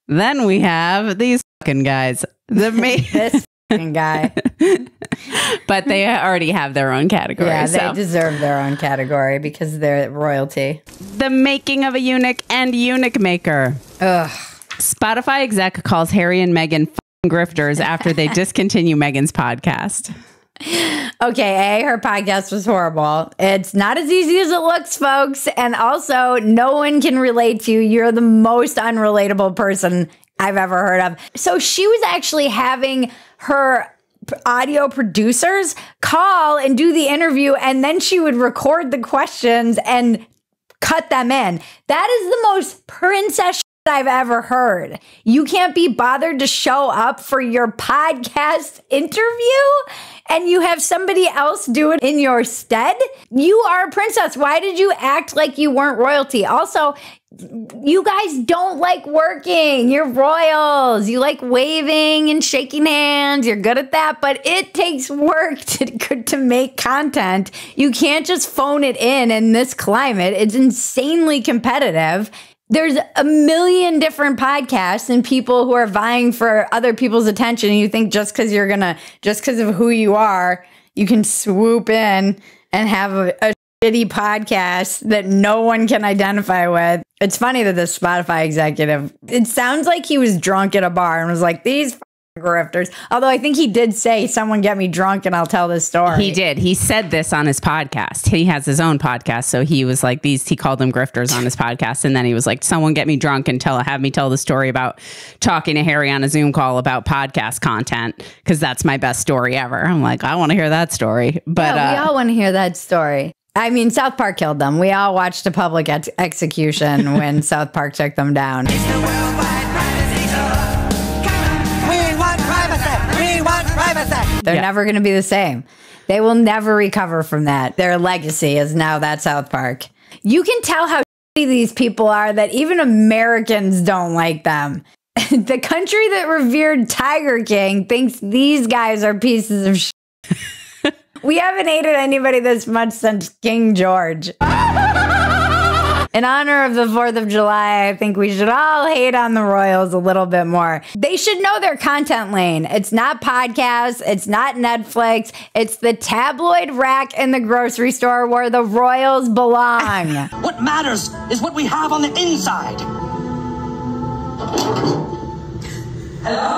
Then we have these fucking guys. This fucking guy. But they already have their own category. Yeah, they deserve their own category because they're royalty. The making of a eunuch and eunuch maker. Ugh. Spotify exec calls Harry and Meghan fucking grifters after they discontinue Meghan's podcast. Okay, her podcast was horrible. It's not as easy as it looks, folks. And also, no one can relate to you. You're the most unrelatable person I've ever heard of. So she was actually having her audio producers call and do the interview, and then she would record the questions and cut them in. That is the most princess I've ever heard. You can't be bothered to show up for your podcast interview and you have somebody else do it in your stead? You are a princess. Why did you act like you weren't royalty? Also, you guys don't like working. You're royals. You like waving and shaking hands. You're good at that, but it takes work to make content. You can't just phone it in this climate. It's insanely competitive. There's a million different podcasts and people who are vying for other people's attention. And you think just because of who you are, you can swoop in and have a shitty podcast that no one can identify with. It's funny that this Spotify executive, it sounds like he was drunk at a bar and was like, these grifters. Although I think he did say, someone get me drunk and I'll tell this story. He did. He said this on his podcast. He has his own podcast. So he was like, he called them grifters on his podcast. And then he was like, someone get me drunk and have me tell the story about talking to Harry on a Zoom call about podcast content. Cause that's my best story ever. I'm like, I want to hear that story. But yeah, we all want to hear that story. I mean, South Park killed them. We all watched a public execution when South Park took them down. It's the worldwide privacy show. We want privacy. We want privacy. They're never going to be the same. They will never recover from that. Their legacy is now that South Park. You can tell how shitty these people are that even Americans don't like them. The country that revered Tiger King thinks these guys are pieces of shit. We haven't hated anybody this much since King George. In honor of the 4th of July, I think we should all hate on the royals a little bit more. They should know their content lane. It's not podcasts. It's not Netflix. It's the tabloid rack in the grocery store where the royals belong. What matters is what we have on the inside. Hello?